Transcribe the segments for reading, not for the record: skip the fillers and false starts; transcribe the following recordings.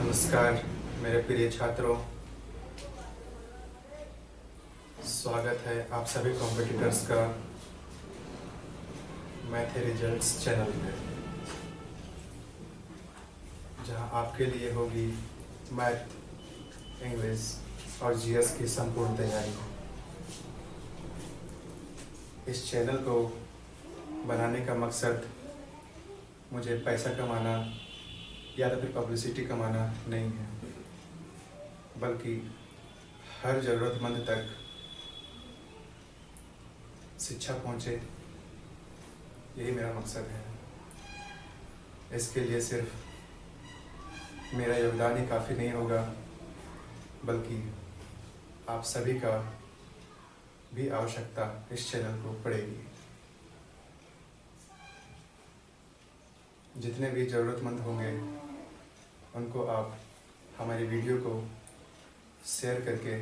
नमस्कार मेरे प्रिय छात्रों, स्वागत है आप सभी कॉम्पिटिटर्स का मैथ रिजल्ट्स चैनल में, जहां आपके लिए होगी मैथ, इंग्लिश और जीएस की संपूर्ण तैयारी। इस चैनल को बनाने का मकसद मुझे पैसा कमाना या तो फिर पब्लिसिटी कमाना नहीं है, बल्कि हर ज़रूरतमंद तक शिक्षा पहुंचे, यही मेरा मकसद है। इसके लिए सिर्फ मेरा योगदान ही काफ़ी नहीं होगा, बल्कि आप सभी का भी आवश्यकता इस चैनल को पड़ेगी। जितने भी ज़रूरतमंद होंगे उनको आप हमारी वीडियो को शेयर करके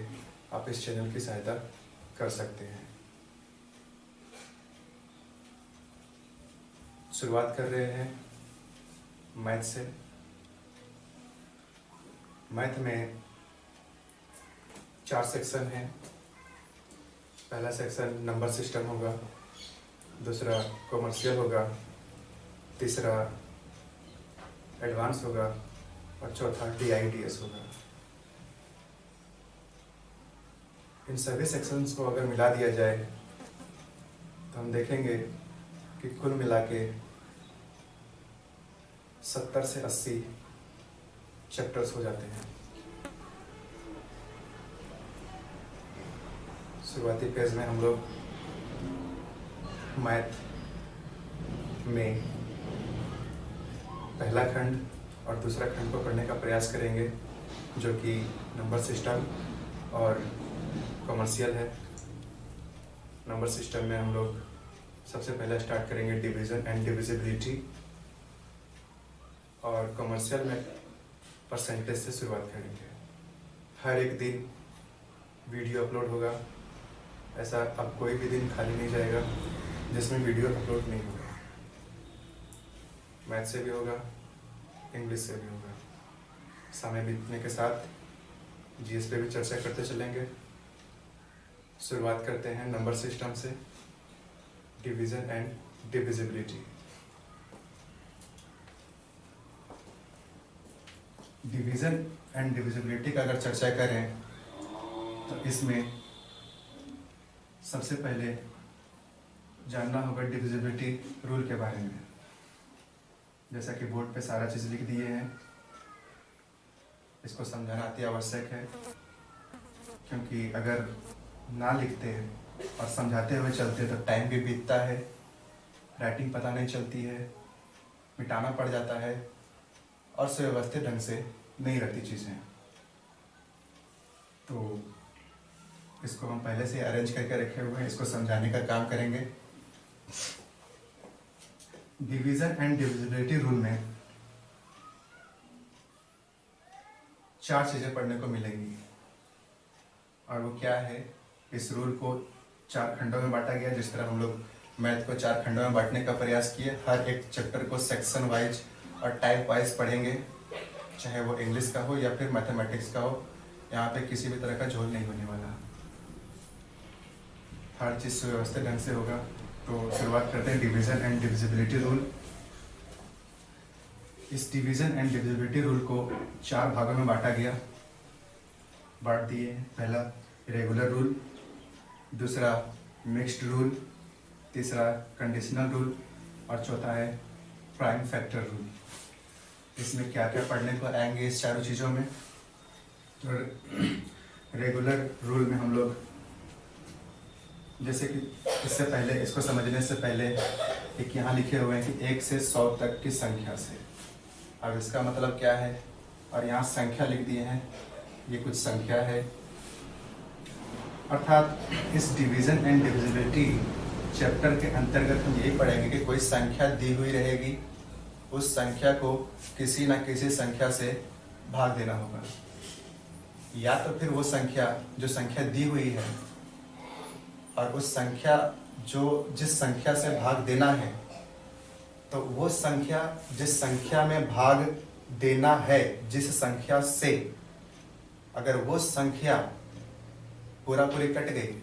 आप इस चैनल की सहायता कर सकते हैं। शुरुआत कर रहे हैं मैथ से। मैथ में 4 सेक्शन हैं। पहला सेक्शन नंबर सिस्टम होगा, दूसरा कॉमर्शियल होगा, तीसरा एडवांस होगा और चौथा DIDS होगा। इन सभी सेक्शंस को अगर मिला दिया जाए तो हम देखेंगे कि कुल मिला के 70 से 80 चैप्टर्स हो जाते हैं। शुरुआती पेज में हम लोग मैथ में पहला खंड और दूसरा खंड को पढ़ने का प्रयास करेंगे, जो कि नंबर सिस्टम और कॉमर्शियल है। नंबर सिस्टम में हम लोग सबसे पहले स्टार्ट करेंगे डिवीज़न एंड डिविजिबिलिटी, और कॉमर्शियल में परसेंटेज से शुरुआत करेंगे। हर एक दिन वीडियो अपलोड होगा, ऐसा अब कोई भी दिन खाली नहीं जाएगा जिसमें वीडियो अपलोड नहीं होगा। मैथ से भी होगा, इंग्लिश से भी होगा। समय बीतने के साथ जीएस पे भी चर्चा करते चलेंगे। शुरुआत करते हैं नंबर सिस्टम से, division and divisibility. Division and divisibility का अगर चर्चा करें तो इसमें सबसे पहले जानना होगा डिविजिबिलिटी रूल के बारे में। जैसा कि बोर्ड पे सारा चीज़ लिख दिए हैं, इसको समझाना अति आवश्यक है, क्योंकि अगर ना लिखते और समझाते हुए चलते तो टाइम भी बीतता है, राइटिंग पता नहीं चलती है, मिटाना पड़ जाता है और सुव्यवस्थित ढंग से नहीं रहती चीज़ें। तो इसको हम पहले से अरेंज करके रखे हुए हैं, इसको समझाने का काम करेंगे। डिवीज़न एंड डिविजिबिलिटी रूल में 4 चीज़ें पढ़ने को मिलेंगी, और वो क्या है? इस रूल को 4 खंडों में बांटा गया। जिस तरह हम लोग मैथ को 4 खंडों में बांटने का प्रयास किए, हर एक चैप्टर को सेक्शन वाइज और टाइप वाइज पढ़ेंगे, चाहे वो इंग्लिश का हो या फिर मैथमेटिक्स का हो। यहाँ पे किसी भी तरह का झोल नहीं होने वाला, हर चीज़ सुव्यवस्थित ढंग से होगा। तो शुरुआत करते हैं डिवीज़न एंड डिविजिबिलिटी रूल। इस डिवीज़न एंड डिविजिबिलिटी रूल को 4 भागों में बांट दिए। पहला रेगुलर रूल, दूसरा मिक्स्ड रूल, तीसरा कंडीशनल रूल और चौथा है प्राइम फैक्टर रूल। इसमें क्या क्या पढ़ने को आएंगे इस चारों चीज़ों में? तो रेगुलर रूल में हम लोग, जैसे कि इससे पहले, इसको समझने से पहले एक यहाँ लिखे हुए हैं कि 1 से 100 तक की संख्या से। अब इसका मतलब क्या है? और यहाँ संख्या लिख दिए हैं, ये कुछ संख्या है। अर्थात इस डिवीज़न एंड डिविजिबिलिटी चैप्टर के अंतर्गत हम यही पढ़ेंगे कि कोई संख्या दी हुई रहेगी, उस संख्या को किसी न किसी संख्या से भाग देना होगा, या तो फिर वो संख्या जो संख्या दी हुई है और उस संख्या जिस संख्या से भाग देना है, तो वो संख्या जिस संख्या में भाग देना है जिस संख्या से, अगर वो संख्या पूरा पूरी कट गई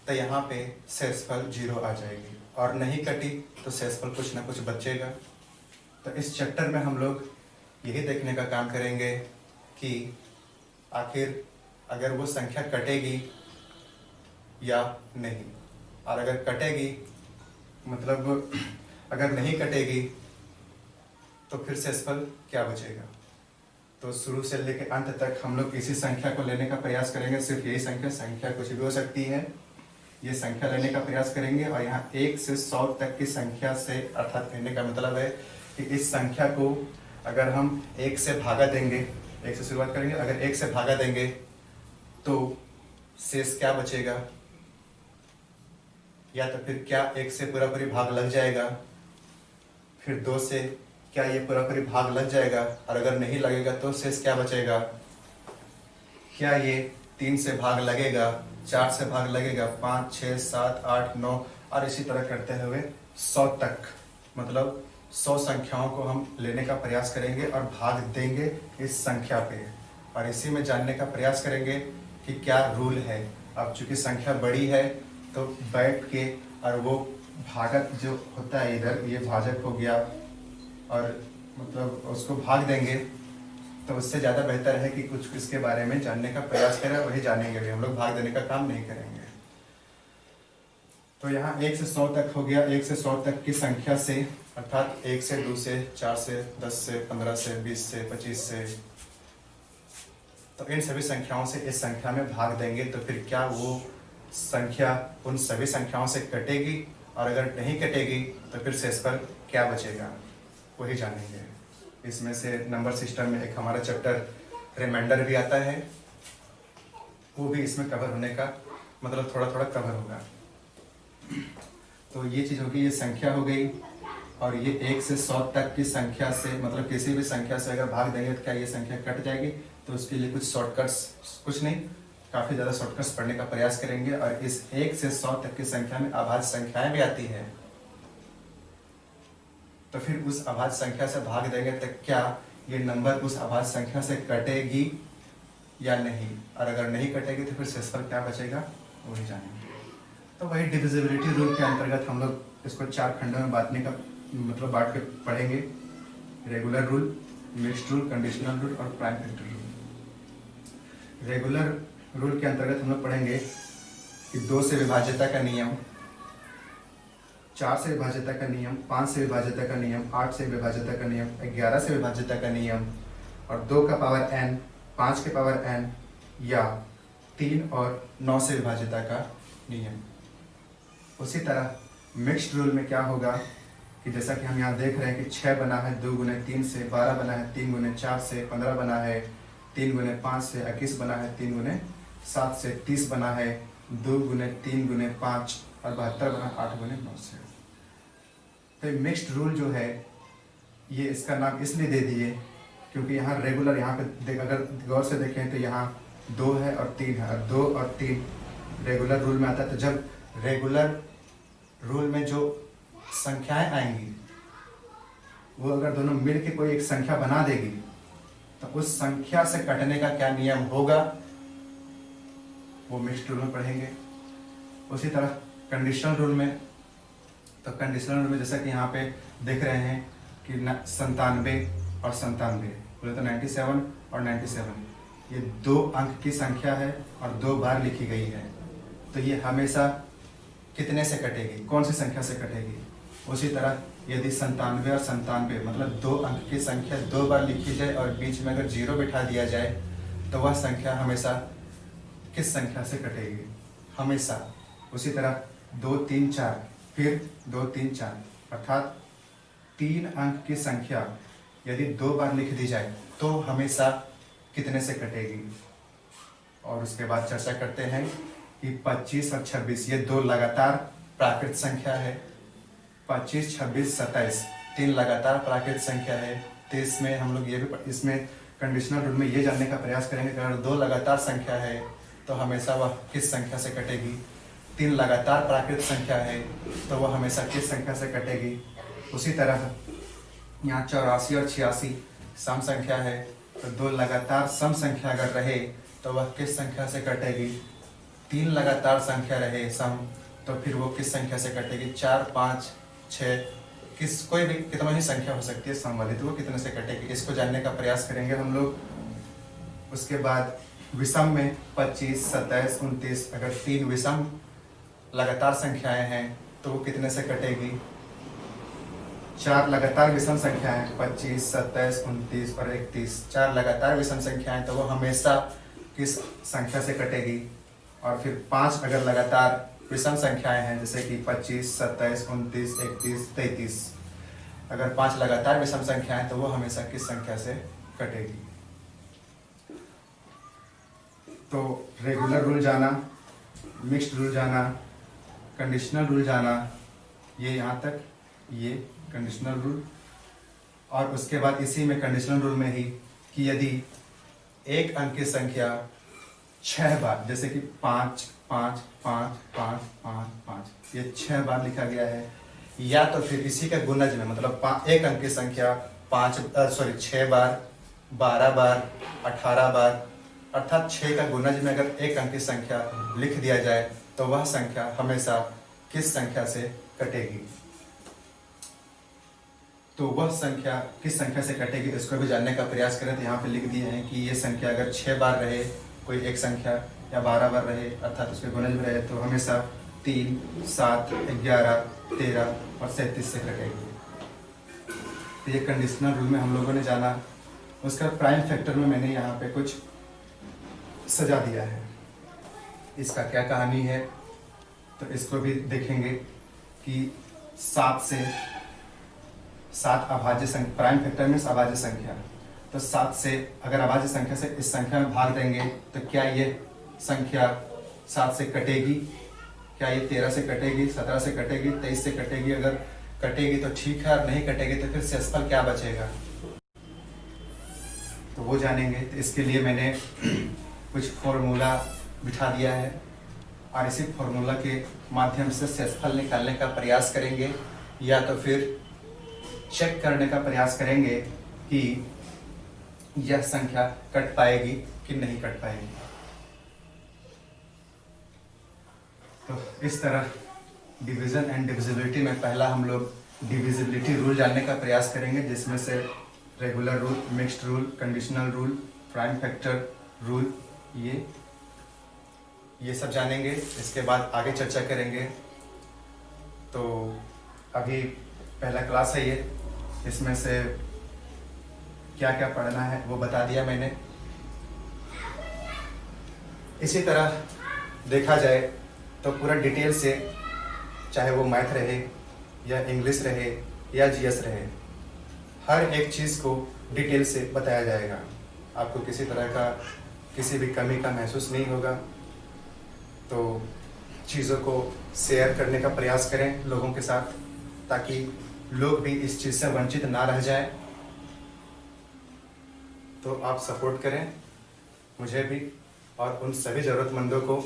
तो यहाँ पे शेषफल 0 आ जाएगी, और नहीं कटी तो शेषफल कुछ ना कुछ बचेगा। तो इस चैप्टर में हम लोग यही देखने का काम करेंगे कि आखिर अगर वो संख्या कटेगी या नहीं, और अगर कटेगी मतलब अगर नहीं कटेगी तो फिर शेषफल क्या बचेगा। तो शुरू से लेकर अंत तक हम लोग इसी संख्या को लेने का प्रयास करेंगे। सिर्फ यही संख्या कुछ भी हो सकती है, ये संख्या लेने का प्रयास करेंगे। और यहाँ 1 से 100 तक की संख्या से, अर्थात कहने का मतलब है कि इस संख्या को अगर हम 1 से भागा देंगे, 1 से शुरुआत करेंगे, अगर 1 से भागा देंगे तो शेष क्या बचेगा, या तो फिर क्या 1 से पूरा पूरी भाग लग जाएगा, फिर 2 से क्या ये पूरा पूरी भाग लग जाएगा, और अगर नहीं लगेगा तो शेष क्या बचेगा, क्या ये 3 से भाग लगेगा, 4 से भाग लगेगा, 5, 6, 7, 8, 9 और इसी तरह करते हुए 100 तक, मतलब 100 संख्याओं को हम लेने का प्रयास करेंगे और भाग देंगे इस संख्या पे, और इसी में जानने का प्रयास करेंगे कि क्या रूल है। अब चूंकि संख्या बड़ी है तो बैठ के और वो भागक जो होता है, इधर ये भाजक हो गया, और मतलब उसको भाग देंगे, तो उससे ज़्यादा बेहतर है कि कुछ इसके बारे में जानने का प्रयास करें, वही जानेंगे भी, हम लोग भाग देने का काम नहीं करेंगे। तो यहाँ 1 से 100 तक हो गया। 1 से 100 तक की संख्या से, अर्थात 1 से 2 से 4 से 10 से 15 से 20 से 25 से, तो इन सभी संख्याओं से इस संख्या में भाग देंगे तो फिर क्या वो संख्या उन सभी संख्याओं से कटेगी, और अगर नहीं कटेगी तो फिर शेषफल क्या बचेगा, वही जानेंगे। इसमें से नंबर सिस्टम में एक हमारा चैप्टर रिमाइंडर भी आता है, वो भी इसमें कवर होने का मतलब थोड़ा थोड़ा कवर होगा। तो ये चीज़ होगी, ये संख्या हो गई। और ये 1 से 100 तक की संख्या से, मतलब किसी भी संख्या से अगर भाग देंगे तो क्या ये संख्या कट जाएगी, तो उसके लिए कुछ शॉर्टकट्स, कुछ नहीं काफ़ी ज़्यादा शॉर्टकट्स पढ़ने का प्रयास करेंगे। और इस 1 से 100 तक की संख्या में अभाज्य संख्याएं भी आती है, तो फिर उस अभाज्य संख्या से भाग देंगे तो क्या ये नंबर उस अभाज्य संख्या से कटेगी या नहीं, और अगर नहीं कटेगी तो फिर शेषफल क्या बचेगा, वही जानेंगे। तो वही डिविजिबिलिटी रूल के अंतर्गत हम लोग इसको 4 खंडों में बांटने का मतलब बांट के पढ़ेंगे। Regular rule, mixed rule, conditional rule और prime factor rule. Regular rule के अंतर्गत हम लोग पढ़ेंगे कि 2 से विभाज्यता का नियम, 4 से विभाज्यता का नियम, 5 से विभाज्यता का नियम, 8 से विभाज्यता का नियम, 11 से विभाज्यता का नियम, और 2 का पावर n, 5 के पावर n, या 3 और 9 से विभाज्यता का नियम। उसी तरह मिक्स्ड रूल में क्या होगा कि जैसा कि हम यहाँ देख रहे हैं कि 6 बना है 2 गुने 3 से, 12 बना है 3 गुने 4 से, 15 बना है 3 गुने 5 से, 21 बना है 3 गुने 7 से, 30 बना है 2 गुने 3 गुने 5 और 72 बना 8 गुने 9 से। तो मिक्स्ड रूल जो है ये इसका नाम इसलिए दे दिए क्योंकि यहाँ रेगुलर, यहाँ पे अगर गौर से देखें तो यहाँ 2 है और 3 है, और 2 और 3 रेगुलर रूल में आता है। तो जब रेगुलर रूल में जो संख्याएं आएंगी वो अगर दोनों मिल के कोई एक संख्या बना देगी तो उस संख्या से कटने का क्या नियम होगा वो मिक्स्ड रूल में पढ़ेंगे। उसी तरह कंडीशनल रूल में, तो कंडीशनल रूल में जैसा कि यहाँ पे देख रहे हैं कि 97 और 97, बोले तो 97 और 97 ये 2 अंक की संख्या है और 2 बार लिखी गई है, तो ये हमेशा कितने से कटेगी, कौन सी संख्या से कटेगी। उसी तरह यदि 97 और 97 मतलब 2 अंक की संख्या 2 बार लिखी जाए और बीच में अगर 0 बिठा दिया जाए तो वह संख्या हमेशा किस संख्या से कटेगी, हमेशा। उसी तरह 2, 3, 4 फिर 2, 3, 4 अर्थात 3 अंक की संख्या यदि 2 बार लिख दी जाए तो हमेशा कितने से कटेगी। और उसके बाद चर्चा करते हैं कि 25 और 26 ये 2 लगातार प्राकृत संख्या है। 25, 26, 27 3 लगातार प्राकृत संख्या है। तो इसमें हम लोग ये भी, इसमें कंडीशनल रूल में ये जानने का प्रयास करेंगे कि अगर 2 लगातार संख्या है तो हमेशा वह किस संख्या से कटेगी। 3 लगातार प्राकृत संख्या है तो वह हमेशा किस संख्या से कटेगी। उसी तरह यहाँ 84 और 86 सम संख्या है, तो 2 लगातार सम संख्या अगर रहे तो वह किस संख्या से कटेगी? 3 लगातार संख्या रहे सम, तो फिर वो किस संख्या से कटेगी? 4, 5, 6, कोई भी कितना ही संख्या हो सकती है सम वाली, तो वो कितने से कटेगी? इसको जानने का प्रयास करेंगे हम लोग। उसके बाद विषम में 25, 27, 29, अगर 3 विषम लगातार संख्याएं हैं तो वो कितने से कटेगी? 4 लगातार विषम संख्याएं, 25, 27, 29 और 31, 4 लगातार विषम संख्याएं, तो वो हमेशा किस संख्या से कटेगी? और फिर 5 अगर लगातार विषम संख्याएं हैं, जैसे कि 25, 27, 29, 31, 33, अगर 5 लगातार विषम संख्याएं तो वो हमेशा किस संख्या से कटेगी? तो रेगुलर रूल जाना, मिक्स्ड रूल जाना, कंडीशनल रूल जाना, ये यहाँ तक, ये कंडीशनल रूल। और उसके बाद इसी में कंडीशनल रूल में ही कि यदि एक अंक की संख्या 6 बार, जैसे कि 5, 5, 5, 5, 5, 5, ये 6 बार लिखा गया है, या तो फिर इसी के गुणज में, मतलब एक अंक की संख्या 6 बार, 12 बार, 18 बार, अर्थात 6 का गुणज में अगर एक अंक की संख्या लिख दिया जाए तो वह संख्या हमेशा किस संख्या से कटेगी? तो वह संख्या किस संख्या से कटेगी इसको भी जानने का प्रयास करें। तो यहाँ पे लिख दिए हैं कि ये संख्या अगर 6 बार रहे कोई एक संख्या, या 12 बार रहे अर्थात उसके गुणज में रहे, तो हमेशा 3, 7, 11, 13 और 37 से कटेगी। तो ये कंडीशनल रूल में हम लोगों ने जाना। उसका प्राइम फैक्टर में मैंने यहाँ पे कुछ सजा दिया है, इसका क्या कहानी है तो इसको भी देखेंगे कि 7 अभाज्य संख्या, प्राइम फैक्टर में अभाज्य संख्या, तो 7 से अगर अभाज्य संख्या से इस संख्या में भाग देंगे तो क्या ये संख्या 7 से कटेगी? क्या ये 13 से कटेगी, 17 से कटेगी, 23 से कटेगी? अगर कटेगी तो ठीक है, और नहीं कटेगी तो फिर शेषफल क्या बचेगा, तो वो जानेंगे। तो इसके लिए मैंने कुछ फॉर्मूला बिठा दिया है और इसी फॉर्मूला के माध्यम से शेषफल निकालने का प्रयास करेंगे, या तो फिर चेक करने का प्रयास करेंगे कि यह संख्या कट पाएगी कि नहीं कट पाएगी। तो इस तरह डिवीजन एंड डिविजिबिलिटी में पहला हम लोग डिविजिबिलिटी रूल जानने का प्रयास करेंगे, जिसमें से regular rule, mixed rule, conditional rule, prime factor rule, ये सब जानेंगे। इसके बाद आगे चर्चा करेंगे। तो अभी पहला क्लास है ये, इसमें से क्या क्या पढ़ना है वो बता दिया मैंने। इसी तरह देखा जाए तो पूरा डिटेल से, चाहे वो मैथ रहे या इंग्लिश रहे या जीएस रहे, हर एक चीज़ को डिटेल से बताया जाएगा। आपको किसी तरह का किसी भी कमी का महसूस नहीं होगा। तो चीज़ों को शेयर करने का प्रयास करें लोगों के साथ, ताकि लोग भी इस चीज़ से वंचित ना रह जाएं। तो आप सपोर्ट करें मुझे भी और उन सभी ज़रूरतमंदों को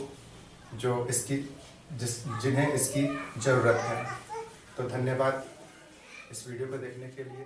जो जिन्हें इसकी ज़रूरत है। तो धन्यवाद इस वीडियो को देखने के लिए।